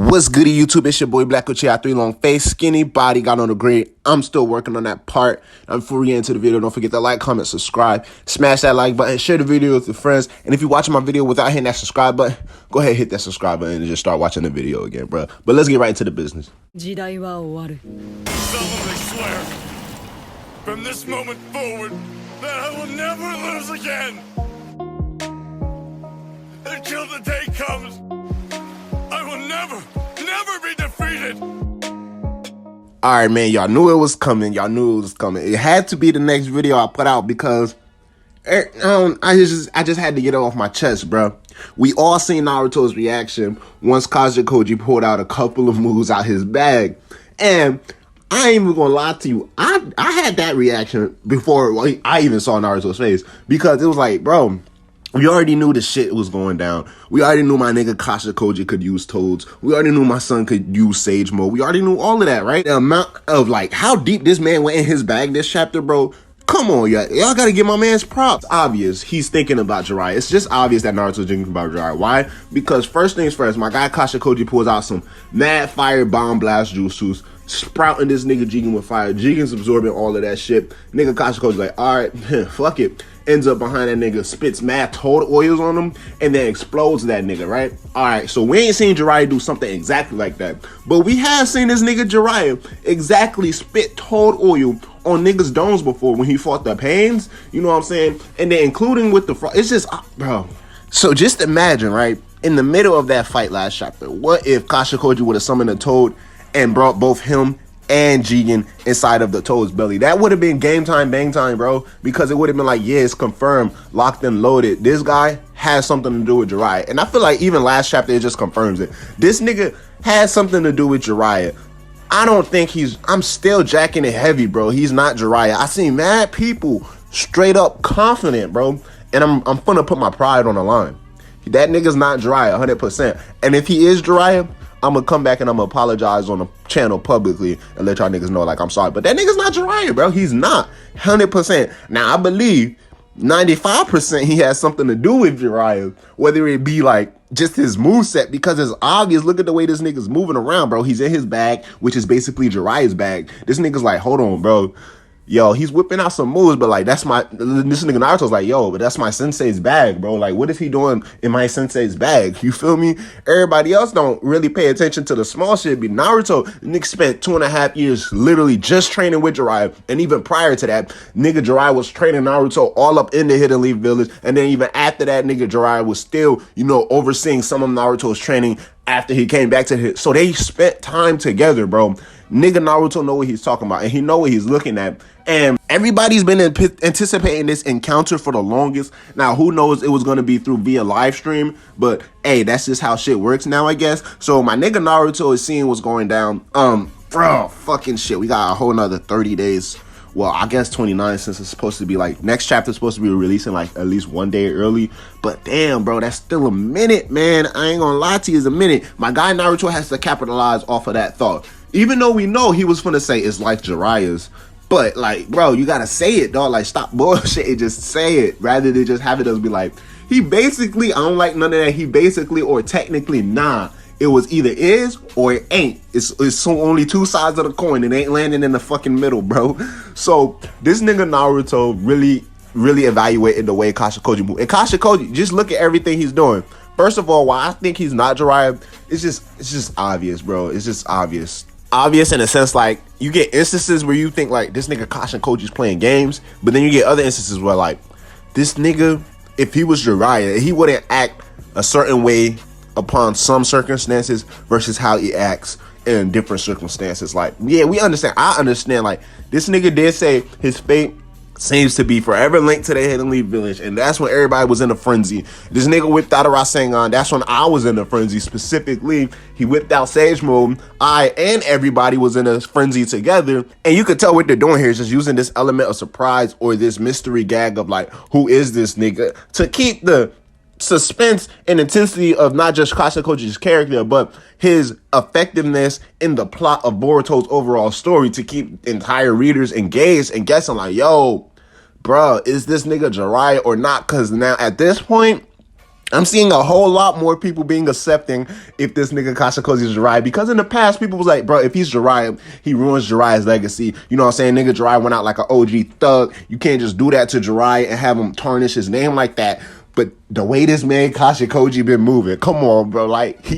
What's goody YouTube? It's your boy Black Koji. I 3 long face, skinny body, got on the grade. I'm still working on that part. Before we get into the video, don't forget to like, comment, subscribe, smash that like button, share the video with your friends. And if you're watching my video without hitting that subscribe button, go ahead, hit that subscribe button and just start watching the video again, bro. But let's get right into the business. solemnly swear, from this moment forward, that I will never lose again. Until the day comes, I will never be defeated. All right, man, y'all knew it was coming. It had to be the next video I put out because I just had to get it off my chest, bro. We all seen Naruto's reaction once Koji pulled out a couple of moves out his bag. And I ain't even gonna lie to you. I had that reaction before I even saw Naruto's face, because it was like, bro, we already knew the shit was going down. We already knew my nigga Koji could use Toads. We already knew my son could use Sage Mode. We already knew all of that, right? The amount of, like, how deep this man went in his bag this chapter, bro. Come on, y'all gotta give my man's props. Obvious, he's thinking about Jiraiya. It's just obvious that Naruto's thinking about Jiraiya. Why? Because first things first, my guy Koji pulls out some mad fire bomb blast jutsus, sprouting this nigga Jigen with fire. Jigen's absorbing all of that shit. Nigga Koji's like, all right, fuck it. Ends up behind that nigga, spits mad toad oils on him, and then explodes that nigga, right? All right, so we ain't seen Jiraiya do something exactly like that, but we have seen this nigga Jiraiya exactly spit toad oil on niggas' domes before when he fought the Pains, you know what I'm saying? And then including with the it's just, bro. So just imagine, right, in the middle of that fight last chapter, what if Koji would have summoned a toad and brought both him and Jigen inside of the Toad's belly? That would have been game time, bang time, bro. Because it would have been like, yeah, it's confirmed, locked and loaded. This guy has something to do with Jiraiya. And I feel like even last chapter, it just confirms it. This nigga has something to do with Jiraiya. I don't think I'm still jacking it heavy, bro. He's not Jiraiya. I seen mad people straight up confident, bro. And I'm gonna put my pride on the line. That nigga's not Jiraiya, 100%. And if he is Jiraiya, I'm gonna come back and I'm gonna apologize on the channel publicly and let y'all niggas know, like, I'm sorry. But that nigga's not Jiraiya, bro. He's not. 100%. Now, I believe 95% he has something to do with Jiraiya, whether it be, like, just his moveset, because it's obvious. Look at the way this nigga's moving around, bro. He's in his bag, which is basically Jiraiya's bag. This nigga's like, hold on, bro. Yo, he's whipping out some moves, but like, this nigga Naruto's like, yo, but that's my sensei's bag, bro. Like, what is he doing in my sensei's bag? You feel me? Everybody else don't really pay attention to the small shit. But Naruto, nigga spent 2.5 years literally just training with Jiraiya. And even prior to that, nigga Jiraiya was training Naruto all up in the Hidden Leaf Village. And then even after that, nigga Jiraiya was still, you know, overseeing some of Naruto's training after he came back to the So they spent time together, bro. Nigga Naruto know what he's talking about, and he know what he's looking at. And everybody's been anticipating this encounter for the longest. Now, who knows, it was going to be via live stream, but hey, that's just how shit works now, I guess. So my nigga Naruto is seeing what's going down. Bro, fucking shit. We got a whole nother 30 days. Well, I guess 29, since it's supposed to be like, next chapter is supposed to be releasing like at least 1 day early. But damn, bro, that's still a minute, man. I ain't gonna lie to you, it's a minute. My guy Naruto has to capitalize off of that thought. Even though we know he was finna say it's like Jiraiya's. But like, bro, you gotta say it, dog. Like, stop bullshit and just say it, rather than just have it as be like, he basically, I don't like none of that. He basically, or technically, nah. It was either is or it ain't. It's only two sides of the coin. It ain't landing in the fucking middle, bro. So this nigga Naruto really evaluated the way Koji moved. And Koji, just look at everything he's doing. First of all, why I think he's not Jiraiya, it's just obvious, bro. It's just obvious. Obvious in a sense, like, you get instances where you think like this nigga Koji's playing games, but then you get other instances where like this nigga, if he was Jiraiya, he wouldn't act a certain way upon some circumstances versus how he acts in different circumstances. Like, yeah, we understand. I understand. Like, this nigga did say his fate seems to be forever linked to the Hidden Leaf Village, and that's when everybody was in a frenzy. This nigga whipped out a Rasengan. That's when I was in a frenzy. Specifically, he whipped out Sage Mode. I and everybody was in a frenzy together, and you could tell what they're doing here is just using this element of surprise or this mystery gag of like, who is this nigga, to keep the suspense and intensity of not just Koji's character, but his effectiveness in the plot of Boruto's overall story, to keep entire readers engaged and guessing like, yo, bruh, is this nigga Jiraiya or not? Because now at this point, I'm seeing a whole lot more people being accepting if this nigga Kashin Koji is Jiraiya. Because in the past, people was like, bro, if he's Jiraiya, he ruins Jiraiya's legacy. You know what I'm saying? Nigga Jiraiya went out like an OG thug. You can't just do that to Jiraiya and have him tarnish his name like that. But the way this man Kashin Koji been moving, come on, bro. Like,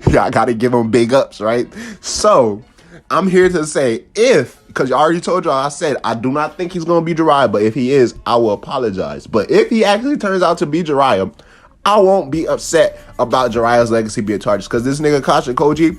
y'all gotta give him big ups, right? So, I'm here to say because I already told y'all, I said, I do not think he's going to be Jiraiya, but if he is, I will apologize. But if he actually turns out to be Jiraiya, I won't be upset about Jiraiya's legacy being tarnished, because this nigga Kashin Koji,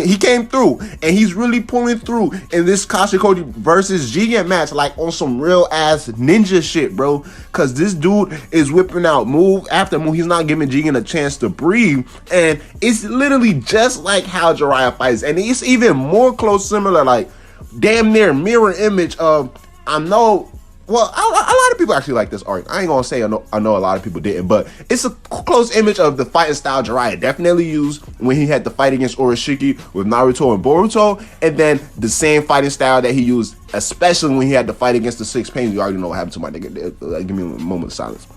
he came through, and he's really pulling through in this Kashin Koji versus Jigen match, like on some real ass ninja shit, bro. Because this dude is whipping out move after move. He's not giving Jigen a chance to breathe, and it's literally just like how Jiraiya fights, and it's even more close, similar, like damn near mirror image of Well, a lot of people actually like this arc. I ain't gonna say I know a lot of people didn't, but it's a close image of the fighting style Jiraiya definitely used when he had the fight against Urashiki with Naruto and Boruto, and then the same fighting style that he used, especially when he had the fight against the Six Pains. You already know what happened to my nigga. Give me a moment of silence.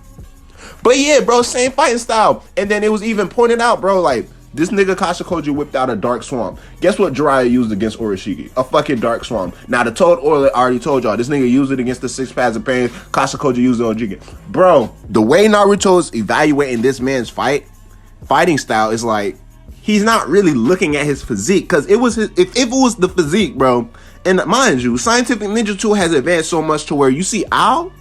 But yeah, bro, same fighting style. And then it was even pointed out, bro, like, this nigga Kashin Koji whipped out a Dark Swamp. Guess what Jiraiya used against Urashiki? A fucking Dark Swamp. Now, the Toad Oil I already told y'all. This nigga used it against the Six Paths of Pain. Kashin Koji used it on Jigen. Bro, the way Naruto's evaluating this man's fighting style is like, he's not really looking at his physique. Because if it was the physique, bro, and mind you, Scientific Ninja 2 has advanced so much to where you see Ao,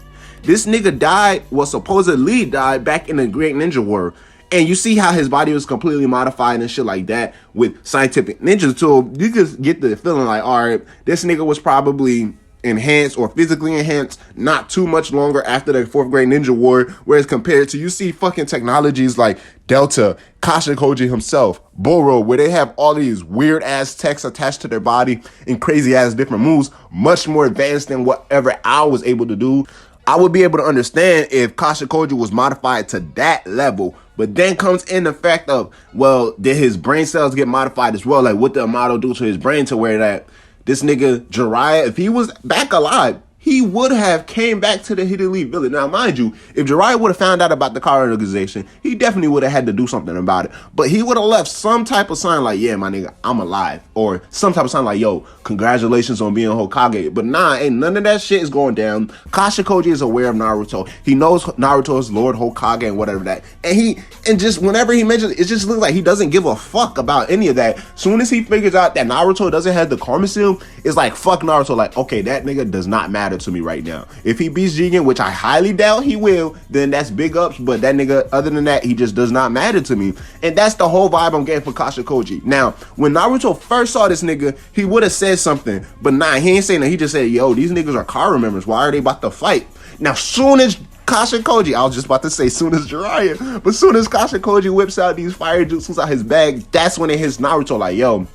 this nigga supposedly died back in the Great Ninja War. And you see how his body was completely modified and shit like that with Scientific Ninja Tool. You just get the feeling like, all right, this nigga was probably enhanced or physically enhanced not too much longer after the 4th Great Ninja War. Whereas compared to, you see fucking technologies like Delta, Kashin Koji himself, Boro, where they have all these weird ass techs attached to their body and crazy ass different moves, much more advanced than whatever I was able to do. I would be able to understand if Kashin Koji was modified to that level. But then comes in the fact of, well, did his brain cells get modified as well? Like, what did Amato do to his brain to where that this nigga Jiraiya, if he was back alive, he would have came back to the Hidden Leaf Village. Now, mind you, if Jiraiya would have found out about the car organization, he definitely would have had to do something about it. But he would have left some type of sign like, yeah, my nigga, I'm alive. Or some type of sign like, yo, congratulations on being Hokage. But nah, ain't none of that shit is going down. Kashin Koji is aware of Naruto. He knows Naruto is Lord Hokage and whatever that. And just whenever he mentions it, it just looks like he doesn't give a fuck about any of that. Soon as he figures out that Naruto doesn't have the Karma Seal, it's like, fuck Naruto. Like, okay, that nigga does not matter to me right now. If he beats Jigen, which I highly doubt he will, then that's big ups. But that nigga, other than that, he just does not matter to me. And that's the whole vibe I'm getting for Kashin Koji. Now, when Naruto first saw this nigga, he would have said something. But nah, he ain't saying that. He just said, yo, these niggas are Kara members. Why are they about to fight? Now, soon as Kashin Koji, I was just about to say soon as Jiraiya, but soon as Kashin Koji whips out these fire jutsus out his bag, that's when it hits Naruto like, yo,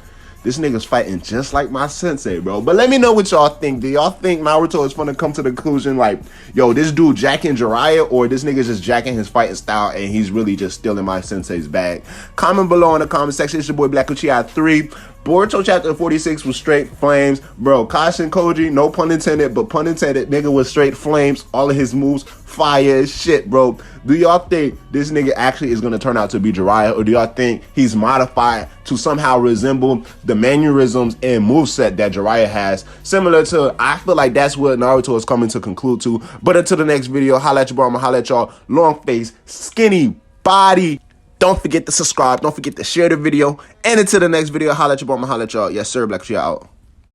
this nigga's fighting just like my sensei, bro. But let me know what y'all think. Do y'all think Naruto is gonna come to the conclusion like, yo, this dude jacking Jiraiya, or this nigga's just jacking his fighting style and he's really just stealing my sensei's bag? Comment below in the comment section. It's your boy Black Uchiha 3. Boruto chapter 46 was straight flames. Bro, Kashin Koji, no pun intended, but pun intended, nigga was straight flames. All of his moves, fire as shit, bro. Do y'all think this nigga actually is going to turn out to be Jiraiya, or do y'all think he's modified to somehow resemble the mannerisms and moveset that Jiraiya has? Similar to, I feel like that's what Naruto is coming to conclude to. But until the next video, holla at your bro, I'ma holla at y'all. Long face, skinny body. Don't forget to subscribe. Don't forget to share the video. And until the next video, holla at your bro, I'ma holla at y'all. Yes, sir, Black Uchiha out.